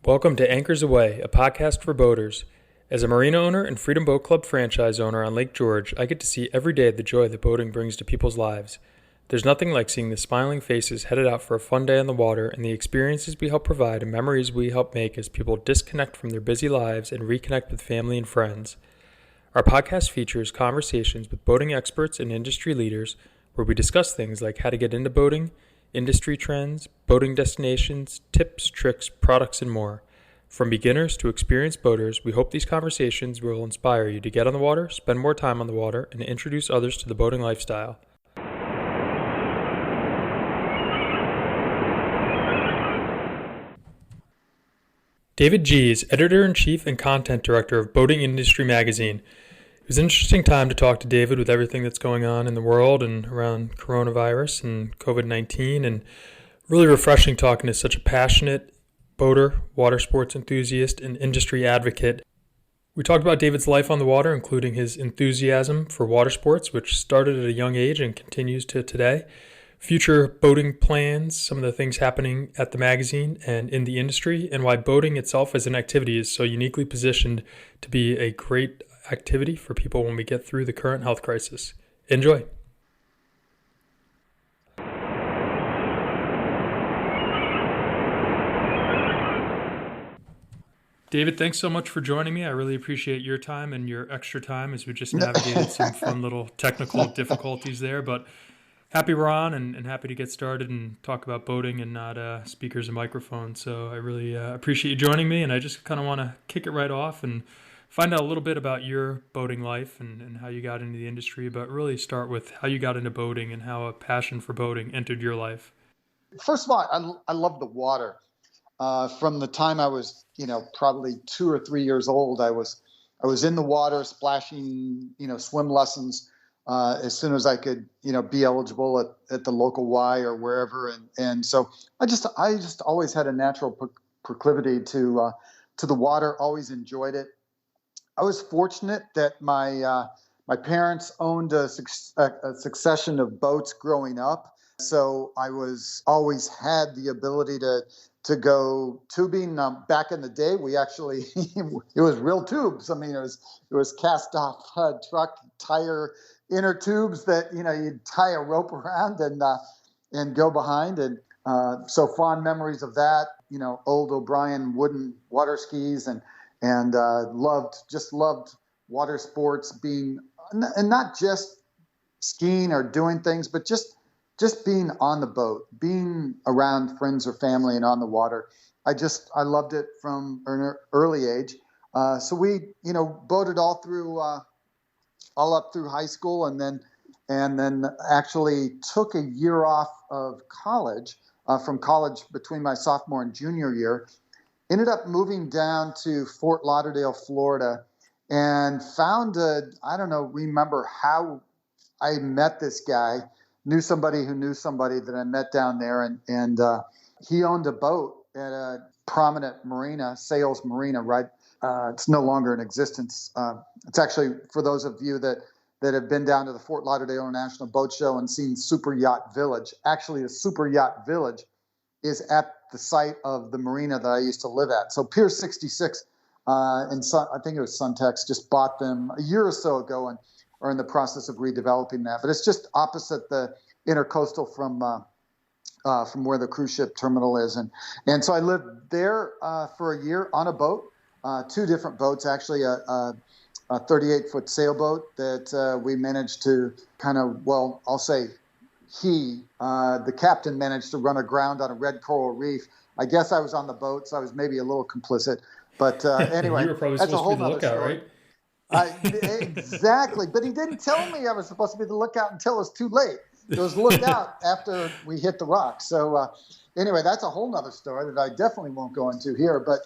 Welcome to Anchors Away, a podcast for boaters. As a marina owner and Freedom Boat Club franchise owner on Lake George, I get to see every day the joy that boating brings to people's lives. There's nothing like seeing the smiling faces headed out for a fun day on the water and the experiences we help provide and memories we help make as people disconnect from their busy lives and reconnect with family and friends. Our podcast features conversations with boating experts and industry leaders where we discuss things like how to get into boating, industry trends, boating destinations, tips, tricks, products, and more. From beginners to experienced boaters, we hope these conversations will inspire you to get on the water, spend more time on the water, and introduce others to the boating lifestyle. David G. is Editor-in-Chief and Content Director of Boating Industry Magazine. It was an interesting time to talk to David with everything that's going on in the world and around coronavirus and COVID-19, and really refreshing talking to such a passionate boater, water sports enthusiast, and industry advocate. We talked about David's life on the water, including his enthusiasm for water sports, which started at a young age and continues to today, future boating plans, some of the things happening at the magazine and in the industry, and why boating itself as an activity is so uniquely positioned to be a great activity for people when we get through the current health crisis. Enjoy. David, thanks so much for joining me. I really appreciate your time and your extra time as we just navigated some fun little technical difficulties there, but happy we're on and happy to get started and talk about boating and not speakers and microphones. So I really appreciate you joining me, and I just kind of want to kick it right off and find out a little bit about your boating life and how you got into the industry, but really start with how you got into boating and how a passion for boating entered your life. First of all, I love the water. From the time I was, probably 2 or 3 years old, I was in the water splashing, swim lessons as soon as I could, be eligible at the local Y or wherever. And so I just always had a natural proclivity to the water, always enjoyed it. I was fortunate that my parents owned a succession of boats growing up, so I always had the ability to go tubing. Back in the day, we actually it was real tubes. I mean, it was cast off truck tire inner tubes that you'd tie a rope around and go behind, and so fond memories of that. Old O'Brien wooden water skis and loved water sports, and not just skiing or doing things, but just being on the boat, being around friends or family and on the water. I loved it from an early age. So we, boated all up through high school, and then actually took a year off of college, from college between my sophomore and junior year. Ended up moving down to Fort Lauderdale, Florida, and found I don't remember how I met this guy, knew somebody who knew somebody that I met down there, and he owned a boat at a prominent marina, Sales Marina, right? It's no longer in existence. It's actually, for those of you that have been down to the Fort Lauderdale International Boat Show and seen Super Yacht Village, actually the Super Yacht Village is at the site of the marina that I used to live at. So Pier 66, I think it was Suntex, just bought them a year or so ago and are in the process of redeveloping that. But it's just opposite the intercoastal from where the cruise ship terminal is. And so I lived there for a year on a boat, 2 different boats, actually, a 38-foot sailboat that we managed to I'll say the captain managed to run aground on a red coral reef. I guess I was on the boat, so I was maybe a little complicit. But anyway, you were probably supposed to be the lookout, story. right? Exactly. But he didn't tell me I was supposed to be the lookout until it was too late. It was lookout after we hit the rocks. So anyway, that's a whole nother story that I definitely won't go into here. But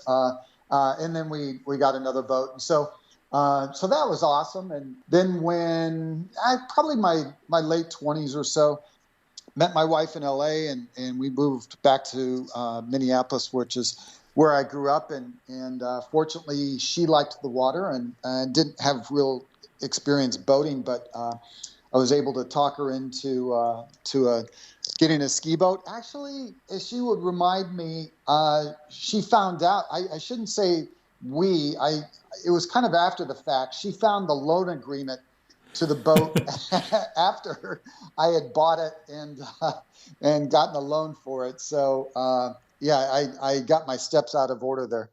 and then we got another boat. And so that was awesome. And then when probably my late 20s or so, met my wife in LA, and we moved back to Minneapolis, which is where I grew up. And fortunately, she liked the water and didn't have real experience boating, but I was able to talk her into getting a ski boat. Actually, she would remind me, she found out, I shouldn't say it was kind of after the fact. She found the loan agreement to the boat after I had bought it and gotten a loan for it. So, yeah, I got my steps out of order there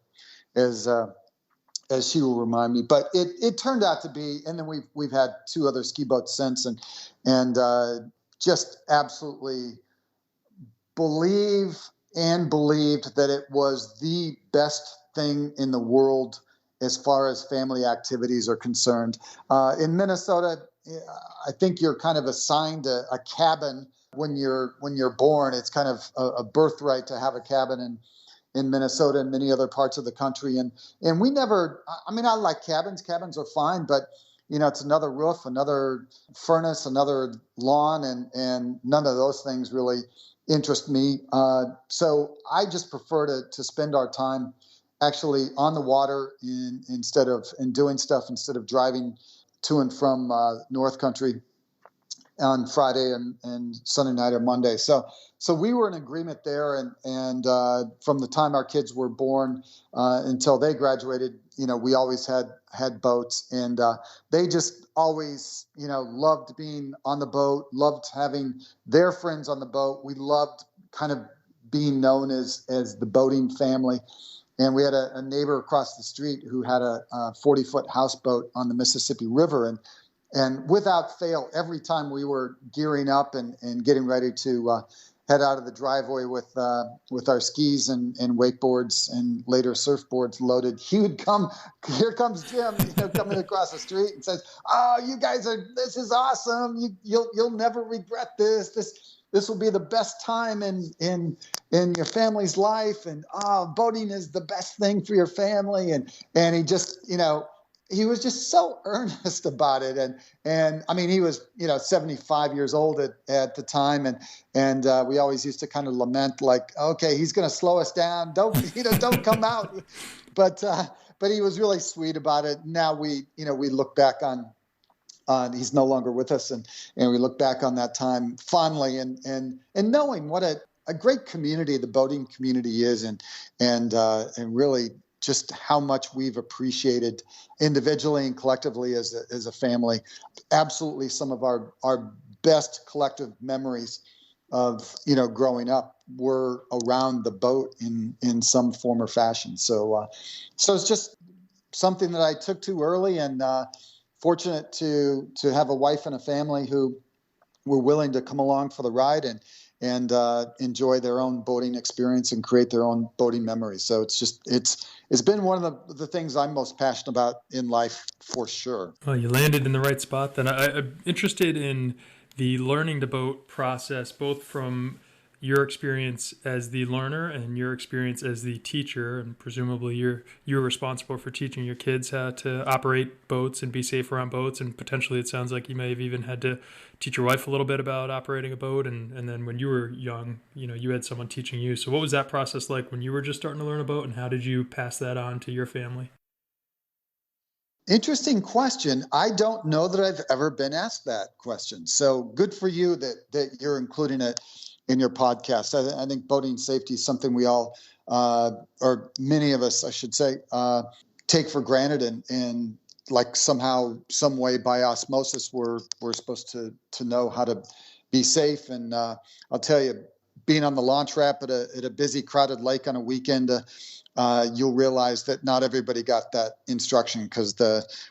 as, as she will remind me. But it turned out to be, and then we've had two other ski boats since, and just absolutely believed that it was the best thing in the world as far as family activities are concerned. In Minnesota, I think you're kind of assigned a cabin when you're born. It's kind of a birthright to have a cabin in Minnesota and many other parts of the country. And we never, I mean, I like cabins. Cabins are fine, but it's another roof, another furnace, another lawn, and none of those things really interest me. So I just prefer to spend our time actually on the water instead of doing stuff instead of driving to and from North Country on Friday and Sunday night or Monday. So we were in agreement there, and from the time our kids were born until they graduated, we always had boats, and they just always loved being on the boat, loved having their friends on the boat. We loved kind of being known as the boating family. And we had a neighbor across the street who had a 40-foot houseboat on the Mississippi River, and without fail, every time we were gearing up and getting ready to head out of the driveway with our skis and wakeboards and later surfboards loaded, he would come. Here comes Jim, coming across the street and says, "Oh, you guys this is awesome. You'll never regret this. This will be the best time in your family's life. And boating is the best thing for your family." And he just he was just so earnest about it. And I mean, he was, 75 years old at the time. And we always used to kind of lament, like, okay, he's going to slow us down. Don't come out. But he was really sweet about it. Now we look back on, he's no longer with us. And we look back on that time fondly and knowing what a great community the boating community is, and really just how much we've appreciated individually and collectively as a family. Absolutely, some of our best collective memories of growing up were around the boat in some form or fashion. So it's just something that I took to early, and fortunate to have a wife and a family who were willing to come along for the ride and enjoy their own boating experience and create their own boating memories. So it's been one of the things I'm most passionate about in life, for sure. Well, you landed in the right spot. Then I'm interested in the learning to boat process, both from your experience as the learner and your experience as the teacher, and presumably you're responsible for teaching your kids how to operate boats and be safe around boats, and potentially it sounds like you may have even had to teach your wife a little bit about operating a boat, and then when you were young, you had someone teaching you. So what was that process like when you were just starting to learn a boat, and how did you pass that on to your family? Interesting question. I don't know that I've ever been asked that question. So good for you that you're including it in your podcast. I think boating safety is something we all, or many of us, I should say, take for granted, and like somehow, some way, by osmosis, we're supposed to know how to be safe. And I'll tell you, being on the launch ramp at a busy, crowded lake on a weekend, you'll realize that not everybody got that instruction, because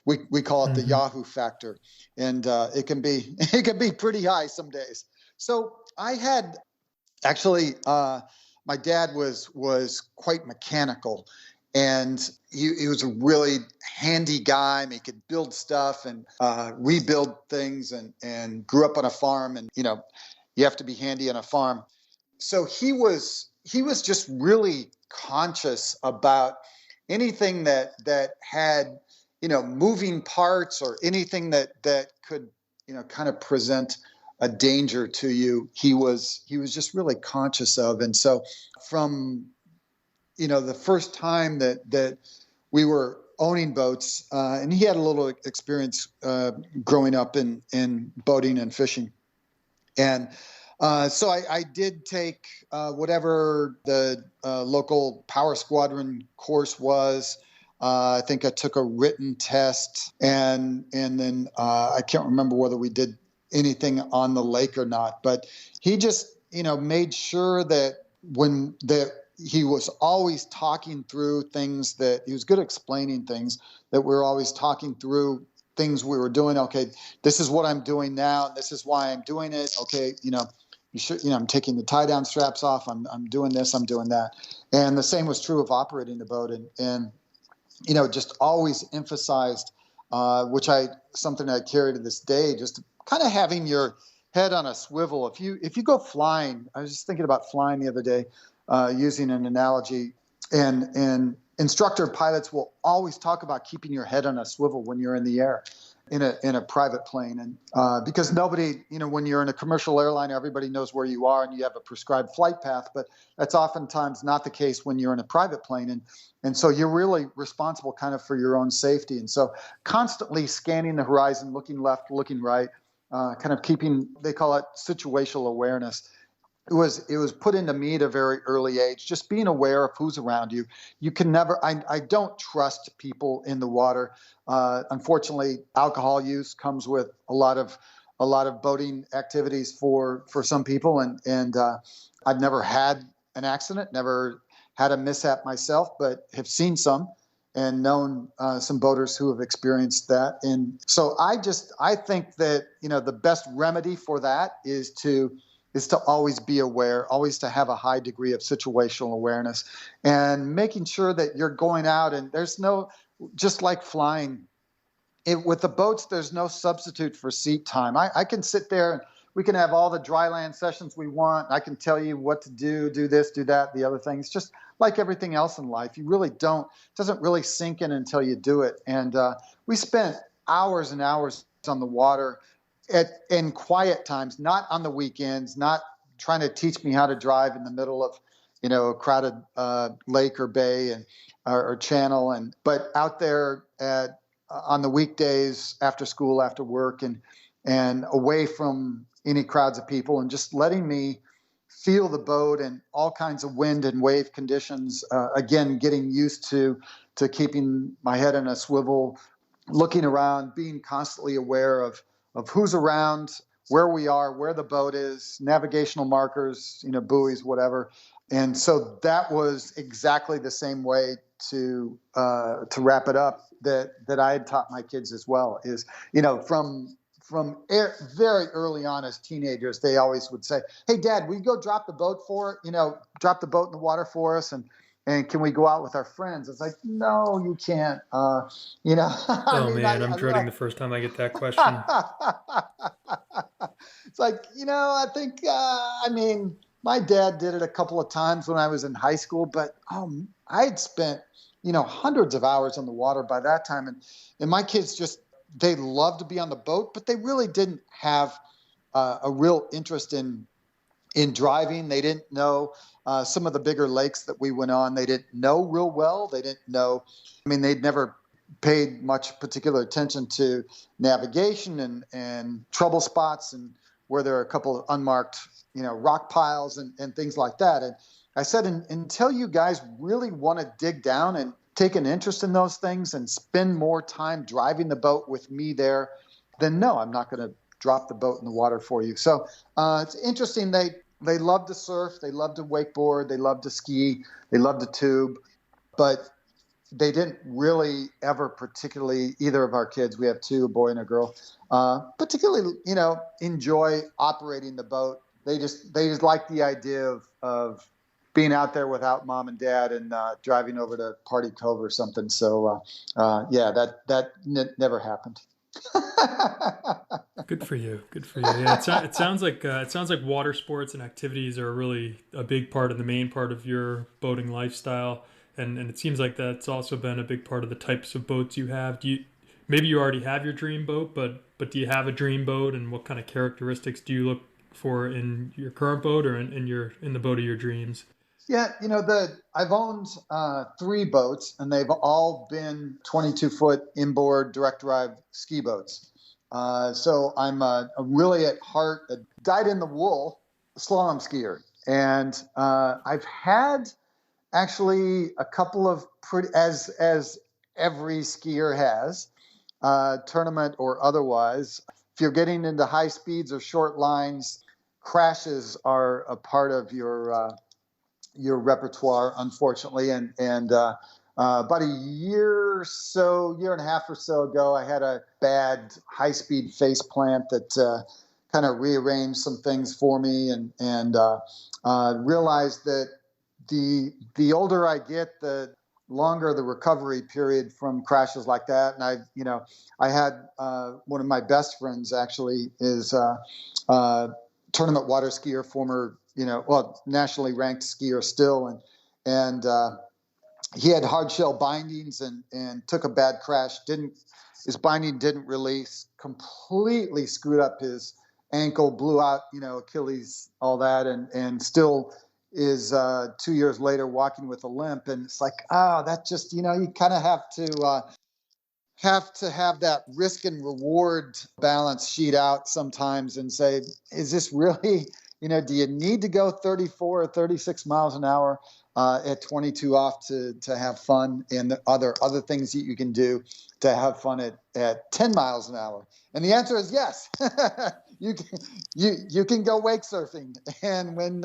we call it the Yahoo factor, and it can be pretty high some days. So I had actually, my dad was quite mechanical, and he was a really handy guy. I mean, he could build stuff and rebuild things, and grew up on a farm, and you have to be handy on a farm. So he was just really conscious about anything that had moving parts, or anything that could kind of present a danger to you. He was just really conscious of. And so from the first time that we were owning boats, and he had a little experience growing up in boating and fishing, and So I did take whatever the local power squadron course was. I think I took a written test, and then I can't remember whether we did anything on the lake or not. But he just, made sure that he was always talking through things, that he was good at explaining things, that we were always talking through things we were doing. Okay, this is what I'm doing now. This is why I'm doing it. Okay, you should, I'm taking the tie down straps off. I'm doing this, I'm doing that. And the same was true of operating the boat. And just always emphasized, something I carry to this day, just kind of having your head on a swivel. If you go flying, I was just thinking about flying the other day, using an analogy, and instructor pilots will always talk about keeping your head on a swivel when you're in the air in a private plane. And because nobody, when you're in a commercial airline, everybody knows where you are and you have a prescribed flight path, but that's oftentimes not the case when you're in a private plane. And so you're really responsible kind of for your own safety. And so constantly scanning the horizon, looking left, looking right, kind of keeping, they call it situational awareness. It was put into me at a very early age, just being aware of who's around you. You can never, I don't trust people in the water. Unfortunately, alcohol use comes with a lot of boating activities for some people. And I've never had an accident, never had a mishap myself, but have seen some and known some boaters who have experienced that. And so I think that, the best remedy for that is to always be aware, always to have a high degree of situational awareness, and making sure that you're going out, and just like flying, with the boats, there's no substitute for seat time. I can sit there and we can have all the dry land sessions we want. I can tell you what to do this, do that, the other thing. It's just like everything else in life. You really don't, it doesn't really sink in until you do it. And we spent hours and hours on the water in quiet times, not on the weekends, not trying to teach me how to drive in the middle of, a crowded lake or bay or channel, but out there on the weekdays, after school, after work, and away from any crowds of people, and just letting me feel the boat and all kinds of wind and wave conditions. Again, getting used to keeping my head in a swivel, looking around, being constantly aware of who's around, where we are, where the boat is, navigational markers, buoys, whatever. And so that was exactly the same way to wrap it up that I had taught my kids as well. Is, from very early on as teenagers, they always would say, "Hey, Dad, will you go drop the boat drop the boat in the water for us, and can we go out with our friends?" It's like, no, you can't. I Oh mean, man, I'm dreading the first time I get that question. It's like, I think, my dad did it a couple of times when I was in high school, but I had spent, hundreds of hours on the water by that time. And my kids they loved to be on the boat, but they really didn't have a real interest in driving. They didn't know some of the bigger lakes that we went on. They didn't know real well. They didn't know. They'd never paid much particular attention to navigation and trouble spots, and where there are a couple of unmarked, rock piles and things like that. And I said, until you guys really want to dig down and take an interest in those things and spend more time driving the boat with me there, then no, I'm not going to drop the boat in the water for you. So it's interesting. They love to surf. They love to wakeboard. They love to ski. They love to tube. But they didn't really ever particularly, either of our kids, we have two, a boy and a girl, particularly, enjoy operating the boat. They just like the idea of being out there without mom and dad and driving over to Party Cove or something. So, that never happened. Good for you. Good for you. Yeah, it sounds like water sports and activities are really a big part of the main part of your boating lifestyle, and it seems like that's also been a big part of the types of boats you have. Maybe you already have your dream boat, but do you have a dream boat, and what kind of characteristics do you look for in your current boat or in the boat of your dreams? Yeah, I've owned 3 boats, and they've all been 22-foot inboard direct drive ski boats. So I'm really at heart a dyed in the wool slalom skier, and I've had actually a couple of pretty, as every skier has, tournament or otherwise. If you're getting into high speeds or short lines, crashes are a part of your repertoire, unfortunately. And about a year and a half or so ago, I had a bad high-speed face plant that kind of rearranged some things for me, and realized that the older I get, the longer the recovery period from crashes like that. And I had one of my best friends actually is tournament water skier, former, nationally ranked skier still. And he had hard shell bindings and took a bad crash. His binding didn't release, completely screwed up his ankle, blew out, Achilles, all that. And still is 2 years later walking with a limp. And it's like, that just, you kind of have to have that risk and reward balance sheet out sometimes and say, is this really, do you need to go 34 or 36 miles an hour at 22 off to have fun, and the other things that you can do to have fun at 10 miles an hour? And the answer is yes. You can go wake surfing, and when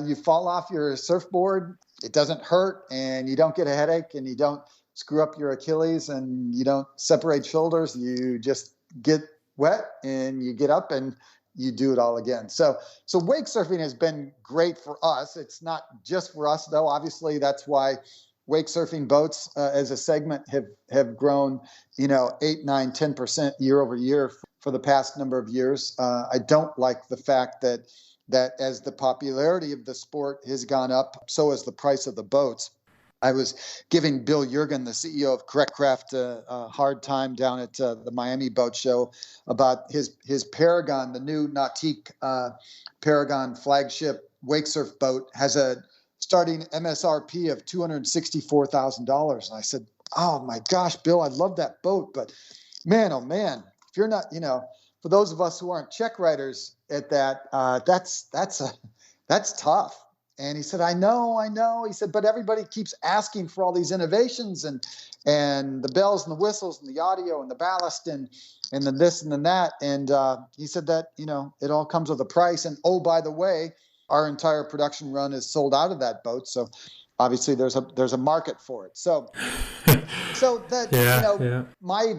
you fall off your surfboard, it doesn't hurt, and you don't get a headache, and you don't screw up your Achilles, and you don't separate shoulders. You just get wet and you get up and you do it all again. So wake surfing has been great for us. It's not just for us, though. Obviously, that's why wake surfing boats as a segment have grown, 8, 9, 10% year over year for the past number of years. I don't like the fact that as the popularity of the sport has gone up, so has the price of the boats. I was giving Bill Jurgen, the CEO of Correct Craft, a hard time down at the Miami Boat Show about his Paragon, the new Nautique Paragon flagship wake surf boat, has a starting MSRP of $264,000. And I said, oh my gosh, Bill, I love that boat, but man, oh man, if you're not, for those of us who aren't check writers at that, that's tough. And he said, I know. He said, but everybody keeps asking for all these innovations and the bells and the whistles and the audio and the ballast and the this and the that. And he said that, it all comes with a price. And oh, by the way, our entire production run is sold out of that boat. So obviously there's a market for it. So that, Yeah. my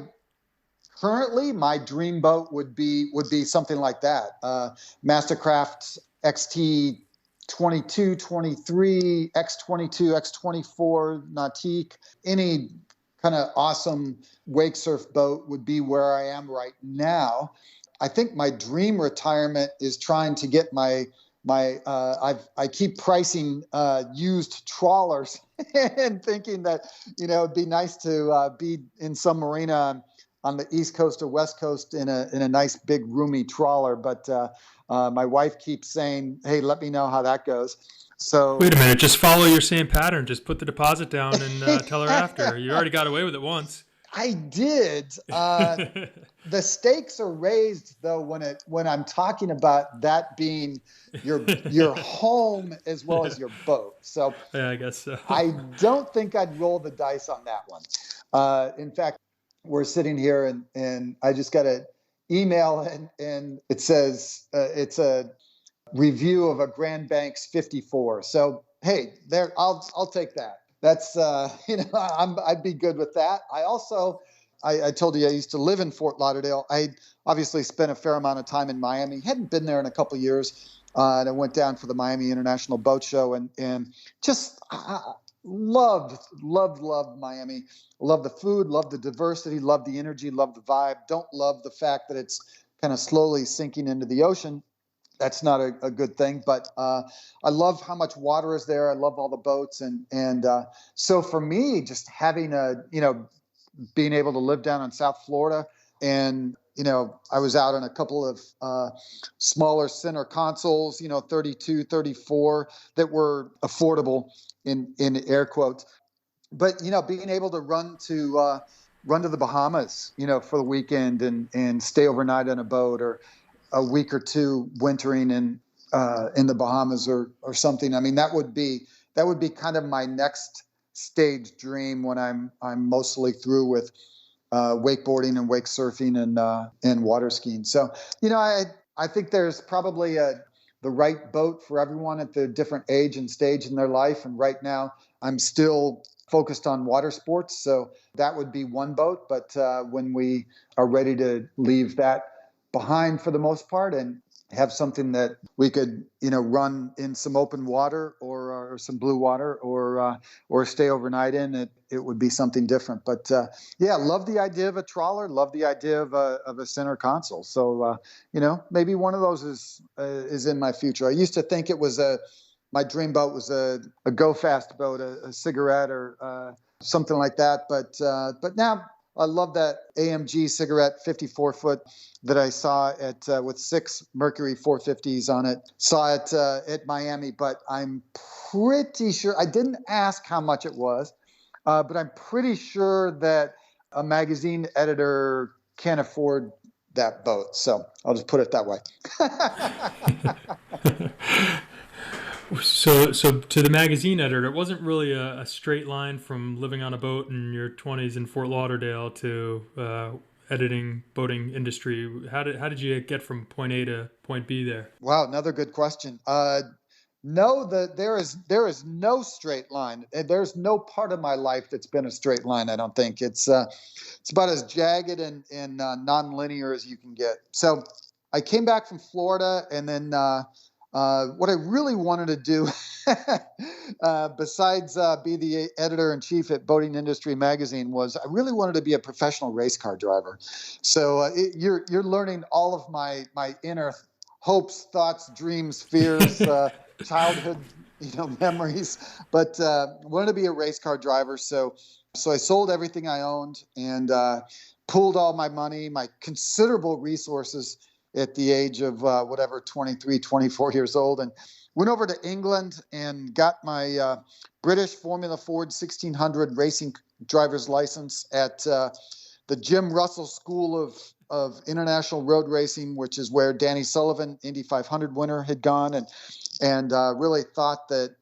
dream boat would be something like that. Mastercraft XT 22, 23, X22, X24, Nautique, any kind of awesome wake surf boat would be where I am right now. I think my dream retirement is trying to get I keep pricing used trawlers and thinking that, it'd be nice to be in some marina on the East Coast or West Coast in a nice big roomy trawler. But my wife keeps saying, hey, let me know how that goes. So Wait a minute. Just follow your same pattern. Just put the deposit down and tell her after. You already got away with it once. I did. The stakes are raised, though, when I'm talking about that being your home as well as your boat. So yeah, I guess so. I don't think I'd roll the dice on that one. In fact, we're sitting here and I just got an email and it says it's a review of a Grand Banks 54. So hey, there, I'll take that. That's I'd be good with that. I told you I used to live in Fort Lauderdale. I obviously spent a fair amount of time in Miami. Hadn't been there in a couple of years. And I went down for the Miami International Boat Show and just loved Miami. Love the food, love the diversity, love the energy, love the vibe. Don't love the fact that it's kind of slowly sinking into the ocean. That's not a good thing, but I love how much water is there. I love all the boats, and so for me, just having being able to live down in South Florida, and I was out on a couple of smaller center consoles, 32, 34 that were affordable in air quotes, but being able to run to the Bahamas, for the weekend and stay overnight on a boat, or a week or two wintering in the Bahamas or something. I mean, that would be kind of my next stage dream when I'm mostly through with wakeboarding and wake surfing and water skiing. So, I think there's probably the right boat for everyone at the different age and stage in their life. And right now, I'm still focused on water sports, so that would be one boat. But when we are ready to leave that behind for the most part and have something that we could, run in some open water or some blue water or stay overnight in, it would be something different. But love the idea of a trawler, love the idea of a center console. So maybe one of those is in my future. I used to think it was my dream boat was a go fast boat, a cigarette or something like that. But now I love that AMG cigarette 54-foot that I saw at with 6 Mercury 450s on it. Saw it at Miami, but I'm pretty sure I didn't ask how much it was, but I'm pretty sure that a magazine editor can't afford that boat. So I'll just put it that way. So to the magazine editor, it wasn't really a straight line from living on a boat in your 20s in Fort Lauderdale to editing boating industry. How did you get from point A to point B there? Wow, another good question. No, there is no straight line. There's no part of my life that's been a straight line. I don't think it's about as jagged and non-linear as you can get. So I came back from Florida, and then what I really wanted to do, besides be the editor-in-chief at Boating Industry Magazine, was I really wanted to be a professional race car driver. So you're learning all of my inner hopes, thoughts, dreams, fears, childhood memories. But wanted to be a race car driver. So I sold everything I owned and pooled all my money, my considerable resources at the age of 23, 24 years old, and went over to England and got my British Formula Ford 1600 racing driver's license at the Jim Russell School of International Road Racing, which is where Danny Sullivan, Indy 500 winner, had gone, and really thought that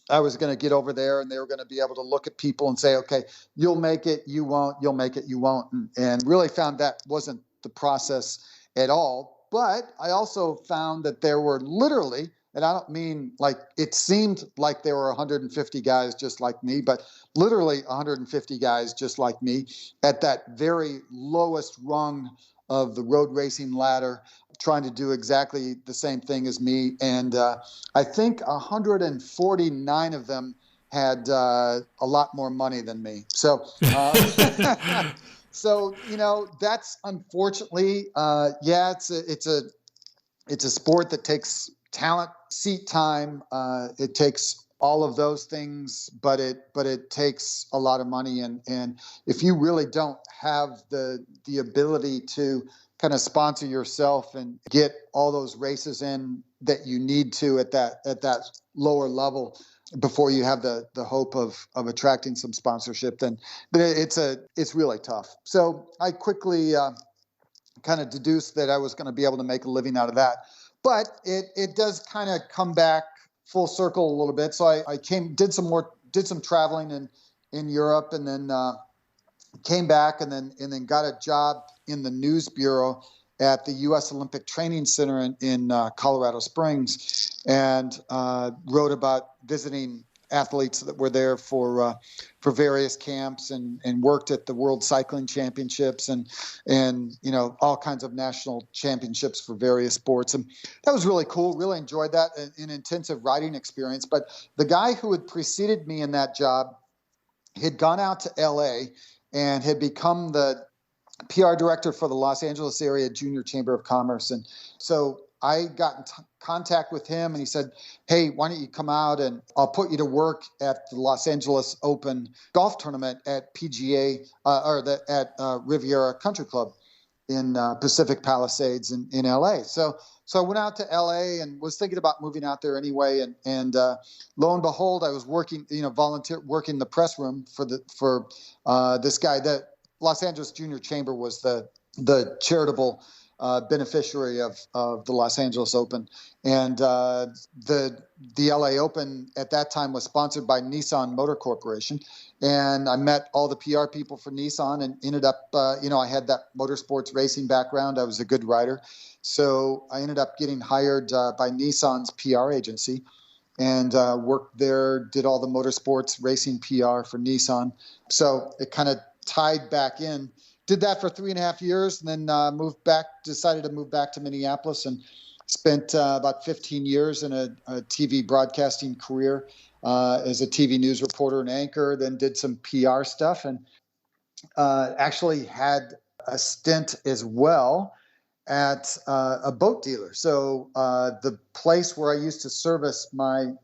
I was going to get over there and they were going to be able to look at people and say, okay, you'll make it, you won't, you'll make it, you won't, and really found that wasn't the process at all. But I also found that there were literally, and I don't mean like it seemed like there were 150 guys just like me, but literally 150 guys just like me at that very lowest rung of the road racing ladder, trying to do exactly the same thing as me. And I think 149 of them had a lot more money than me. So So, that's unfortunately, it's a sport that takes talent, seat time. It takes all of those things, but it takes a lot of money. And if you really don't have the ability to kind of sponsor yourself and get all those races in that you need to at that lower level before you have the hope of attracting some sponsorship, then it's really tough. So I quickly kind of deduced that I was going to be able to make a living out of that. But it does kind of come back full circle a little bit. So I did some traveling in Europe, and then came back and then got a job in the news bureau at the U.S. Olympic Training Center in Colorado Springs, and wrote about visiting athletes that were there for various camps, and worked at the World Cycling Championships and all kinds of national championships for various sports. And that was really cool. Really enjoyed that, an intensive writing experience. But the guy who had preceded me in that job had gone out to L.A. and had become the PR director for the Los Angeles area Junior Chamber of Commerce. And so I got in contact with him, and he said, hey, why don't you come out and I'll put you to work at the Los Angeles Open golf tournament at PGA at Riviera Country Club in Pacific Palisades in LA. So I went out to LA and was thinking about moving out there anyway. And lo and behold, I was working, working in the press room for this guy. That Los Angeles Junior Chamber was the charitable beneficiary of the Los Angeles Open. And the LA Open at that time was sponsored by Nissan Motor Corporation. And I met all the PR people for Nissan and ended up, I had that motorsports racing background. I was a good rider. So I ended up getting hired by Nissan's PR agency and worked there, did all the motorsports racing PR for Nissan. So it kind of tied back in. Did that for 3.5 years, and then decided to move back to Minneapolis and spent about 15 years in a TV broadcasting career as a TV news reporter and anchor, then did some PR stuff, and actually had a stint as well at a boat dealer. So the place where I used to service my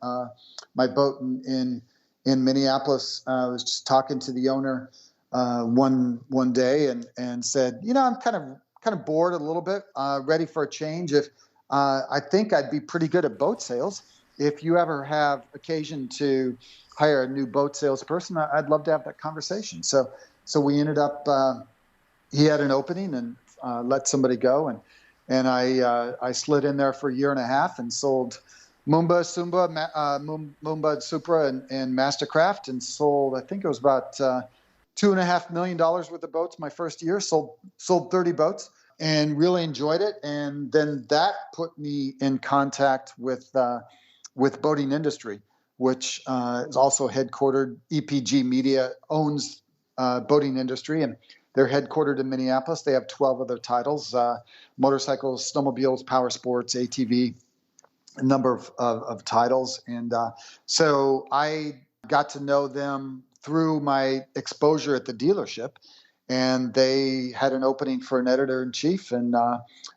boat in Minneapolis, I was just talking to the owner one day and said, I'm kind of bored a little bit, ready for a change. If I think I'd be pretty good at boat sales. If you ever have occasion to hire a new boat salesperson, I'd love to have that conversation. So we ended up. He had an opening and let somebody go, and I slid in there for 1.5 years and sold Moomba, Supra, and Mastercraft, and sold, I think it was about $2.5 million worth of boats my first year. Sold 30 boats and really enjoyed it. And then that put me in contact with Boating Industry, which is also headquartered. EPG Media owns Boating Industry, and they're headquartered in Minneapolis. They have 12 other titles: motorcycles, snowmobiles, power sports, ATV, a number of titles. And so I got to know them through my exposure at the dealership, and they had an opening for an editor-in-chief, and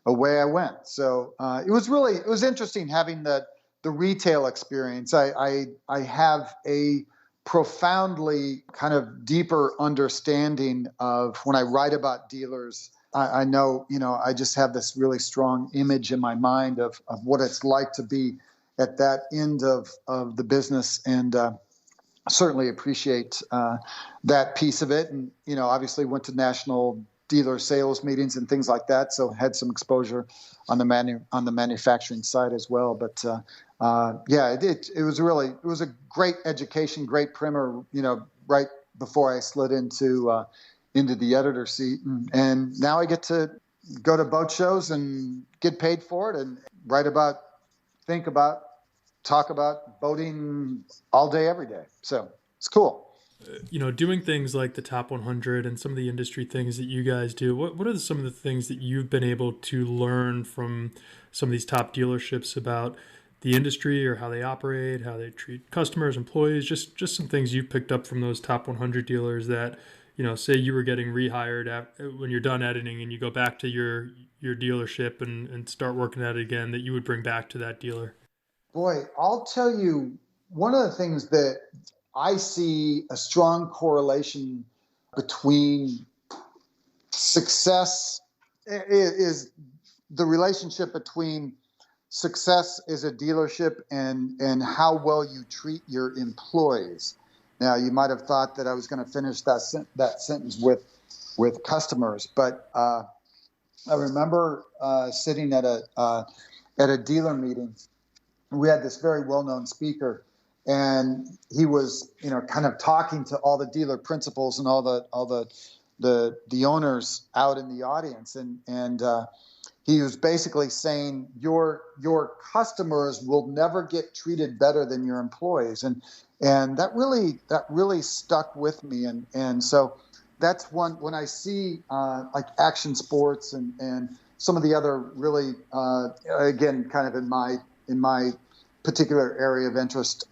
away I went. So it was interesting having the retail experience. I have a profoundly kind of deeper understanding of when I write about dealers. I know, I just have this really strong image in my mind of what it's like to be at that end of the business, and certainly appreciate that piece of it. And, obviously went to national dealer sales meetings and things like that. So had some exposure on the manufacturing side as well. But it was a great education, great primer, right before I slid into the editor seat. And now I get to go to boat shows and get paid for it and write about, think about, talk about boating all day, every day. So it's cool. Doing things like the top 100 and some of the industry things that you guys do, what are some of the things that you've been able to learn from some of these top dealerships about the industry, or how they operate, how they treat customers, employees, just some things you've picked up from those top 100 dealers that, say you were getting rehired when you're done editing and you go back to your dealership and start working at it again, that you would bring back to that dealer? Boy, I'll tell you, one of the things that I see a strong correlation between success is the relationship between success as a dealership and how well you treat your employees. Now, you might have thought that I was going to finish that sentence with customers, but I remember sitting at a dealer meeting. We had this very well-known speaker, and he was, kind of talking to all the dealer principals and all the owners out in the audience, and he was basically saying your customers will never get treated better than your employees, and that really stuck with me, and so that's one. When I see like action sports and some of the other really again kind of in my particular area of interest,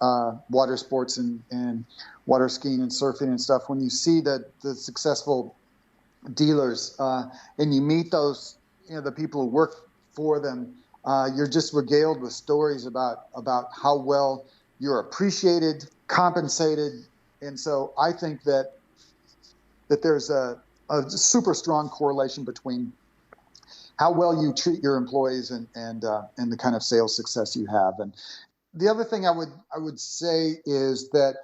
water sports and water skiing and surfing and stuff, when you see the successful dealers and you meet those, the people who work for them, you're just regaled with stories about how well you're appreciated, compensated. And so I think that there's a super strong correlation between how well you treat your employees and the kind of sales success you have. And the other thing I would say is that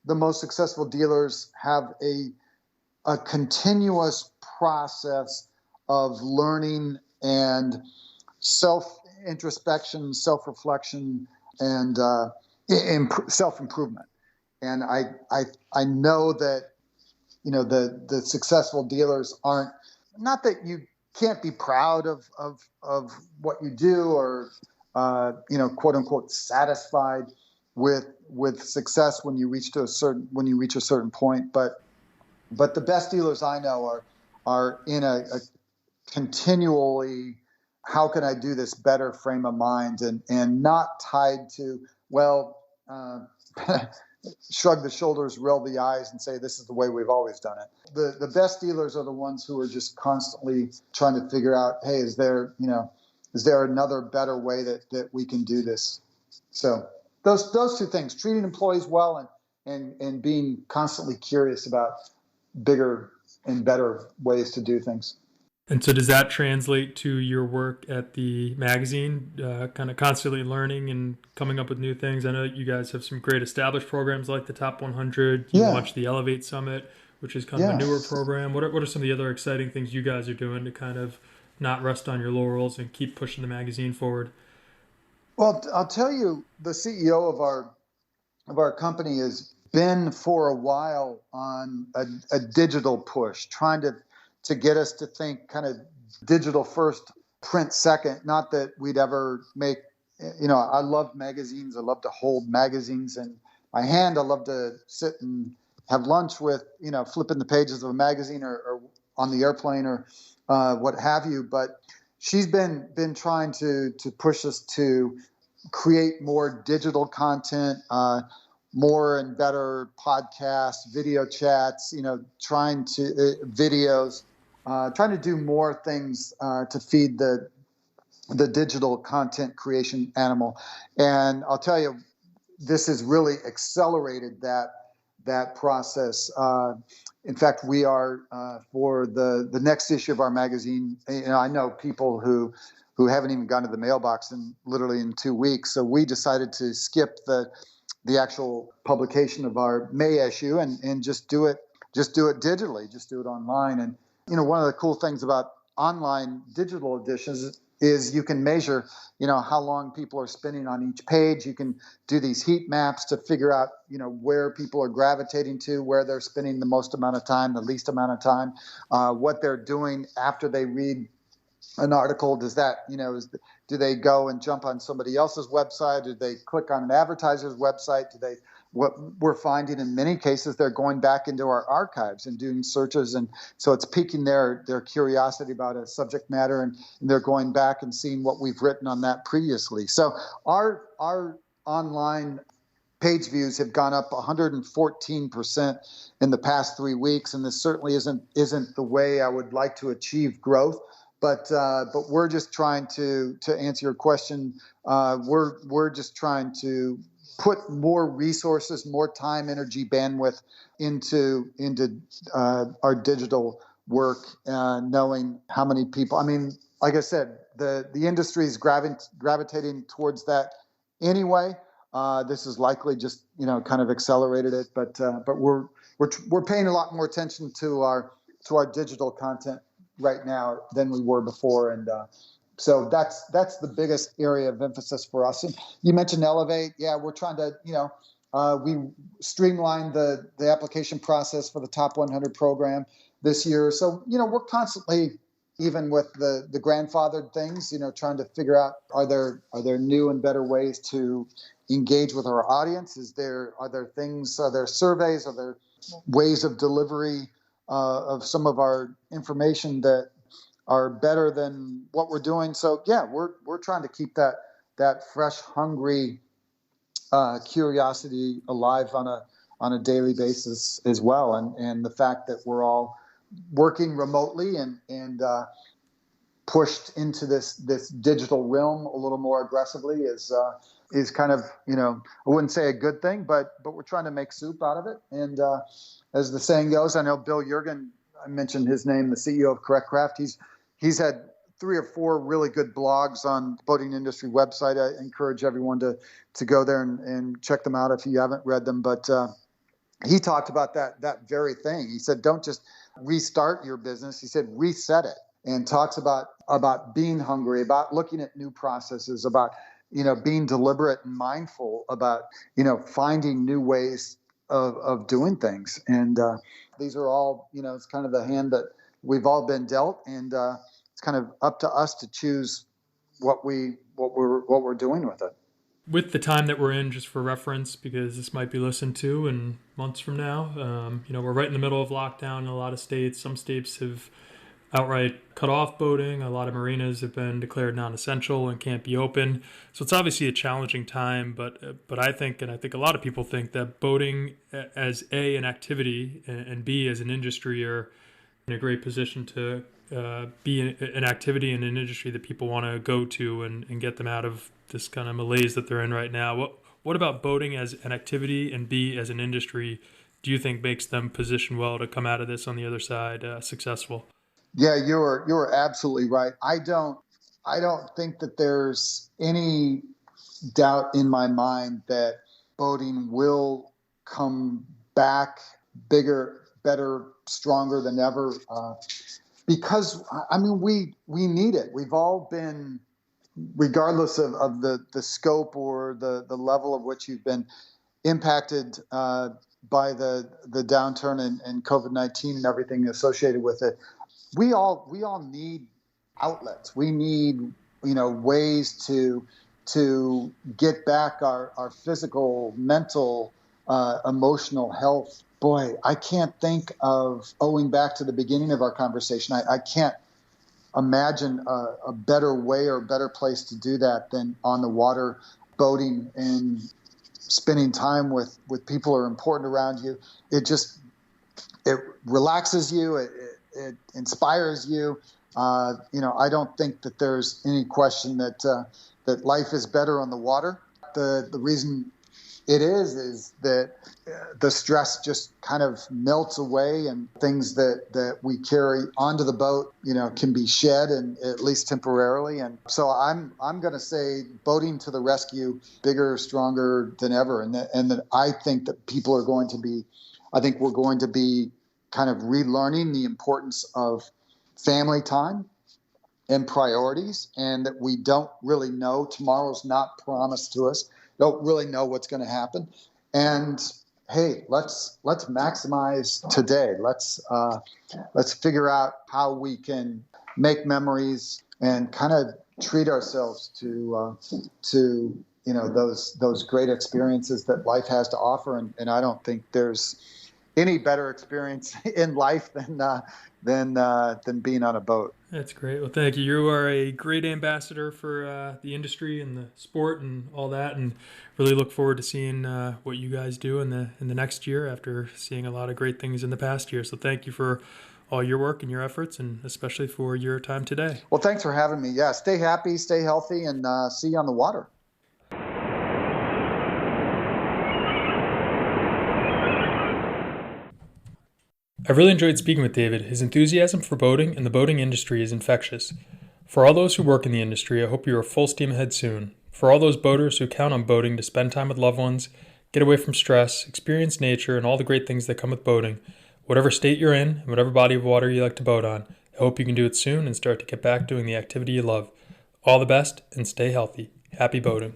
the most successful dealers have a continuous process of learning and self-introspection, self-reflection, and self-improvement. And I know that, the successful dealers aren't, not that you can't be proud of what you do, or quote unquote satisfied with success when you reach a certain point, but the best dealers I know are in a continually, how can I do this better frame of mind, and not tied to, well, shrug the shoulders, roll the eyes, and say this is the way we've always done it. The best dealers are the ones who are just constantly trying to figure out, hey, is there another better way that we can do this? So those two things: treating employees well, and being constantly curious about bigger and better ways to do things. And so does that translate to your work at the magazine, kind of constantly learning and coming up with new things? I know you guys have some great established programs like the Top 100. You Yeah. launched the Elevate Summit, which is kind of a Yeah. newer program. What are some of the other exciting things you guys are doing to kind of not rest on your laurels and keep pushing the magazine forward? Well, I'll tell you, the CEO of our company has been for a while on a digital push, trying to get us to think kind of digital first, print second. Not that we'd ever make, I love magazines. I love to hold magazines in my hand. I love to sit and have lunch with, flipping the pages of a magazine, or on the airplane, or what have you. But she's been trying to push us to create more digital content, more and better podcasts, video chats, trying to videos, trying to do more things to feed the digital content creation animal. And I'll tell you, this has really accelerated that process. In fact, we are for the next issue of our magazine. I know people who haven't even gone to the mailbox literally in 2 weeks. So we decided to skip the actual publication of our May issue and just do it digitally, just do it online. And one of the cool things about online digital editions is you can measure, how long people are spending on each page. You can do these heat maps to figure out, where people are gravitating to, where they're spending the most amount of time, the least amount of time, what they're doing after they read an article. Does that, do they go and jump on somebody else's website? Do they click on an advertiser's website? What we're finding in many cases, they're going back into our archives and doing searches. And so it's piquing their curiosity about a subject matter, and they're going back and seeing what we've written on that previously. So our online page views have gone up 114% in the past 3 weeks. And this certainly isn't the way I would like to achieve growth. But we're just trying to answer your question. We're just trying to put more resources, more time, energy, bandwidth into our digital work, knowing how many people. I mean, like I said, the industry is gravitating towards that anyway. This has likely just kind of accelerated it. But we're paying a lot more attention to our digital content right now than we were before, and so that's the biggest area of emphasis for us. And you mentioned Elevate. Yeah, we're trying to we streamlined the application process for the Top 100 program this year. So we're constantly, even with the grandfathered things, trying to figure out, are there new and better ways to engage with our audience? Are there surveys, are there ways of delivery of some of our information that are better than what we're doing? So yeah, we're trying to keep that fresh, hungry curiosity alive on a daily basis as well. And the fact that we're all working remotely and pushed into this digital realm a little more aggressively is kind of, I wouldn't say a good thing, but we're trying to make soup out of it. And as the saying goes, I know Bill Jurgen, I mentioned his name, the CEO of Correct Craft. He's had 3 or 4 really good blogs on the boating industry website. I encourage everyone to go there and check them out if you haven't read them. But he talked about that very thing. He said, don't just restart your business. He said, reset it. and talks about being hungry, about looking at new processes, about being deliberate and mindful about finding new ways of doing things. And these are all it's kind of the hand that we've all been dealt, and it's kind of up to us to choose what we're doing with it. With the time that we're in, just for reference, because this might be listened to in months from now, we're right in the middle of lockdown in a lot of states. Some states have outright cut off boating. A lot of marinas have been declared non-essential and can't be open. So it's obviously a challenging time, but I think, and I think a lot of people think, that boating as an activity and B as an industry are in a great position to be an activity in an industry that people want to go to and get them out of this kind of malaise that they're in right now. What about boating as an activity and B as an industry do you think makes them positioned well to come out of this on the other side successful? Yeah, you're absolutely right. I don't think that there's any doubt in my mind that boating will come back bigger, better, stronger than ever. Because I mean, we need it. We've all been, regardless of the scope or the level of which you've been impacted by the downturn and COVID-19 and everything associated with it. We all need outlets. We need ways to get back our physical, mental, emotional health. Boy, I can't think of, going back to the beginning of our conversation, I can't imagine a better way or a better place to do that than on the water, boating and spending time with people who are important around you. It relaxes you. It inspires you. I don't think that there's any question that life is better on the water. The reason it is that the stress just kind of melts away, and things that we carry onto the boat, can be shed, and at least temporarily. And so I'm going to say boating to the rescue, bigger, stronger than ever. And that I think that we're going to be kind of relearning the importance of family time and priorities, and that we don't really know. Tomorrow's not promised to us. Don't really know what's going to happen. And hey, let's maximize today. Let's figure out how we can make memories and kind of treat ourselves to those great experiences that life has to offer. And I don't think there's any better experience in life than being on a boat. That's great. Well, thank you. You are a great ambassador for the industry and the sport and all that, and really look forward to seeing what you guys do in the next year after seeing a lot of great things in the past year. So thank you for all your work and your efforts, and especially for your time today. Well, thanks for having me. Yeah, stay happy, stay healthy, and see you on the water. I really enjoyed speaking with David. His enthusiasm for boating and the boating industry is infectious. For all those who work in the industry, I hope you are full steam ahead soon. For all those boaters who count on boating to spend time with loved ones, get away from stress, experience nature, and all the great things that come with boating, whatever state you're in and whatever body of water you like to boat on, I hope you can do it soon and start to get back doing the activity you love. All the best and stay healthy. Happy boating.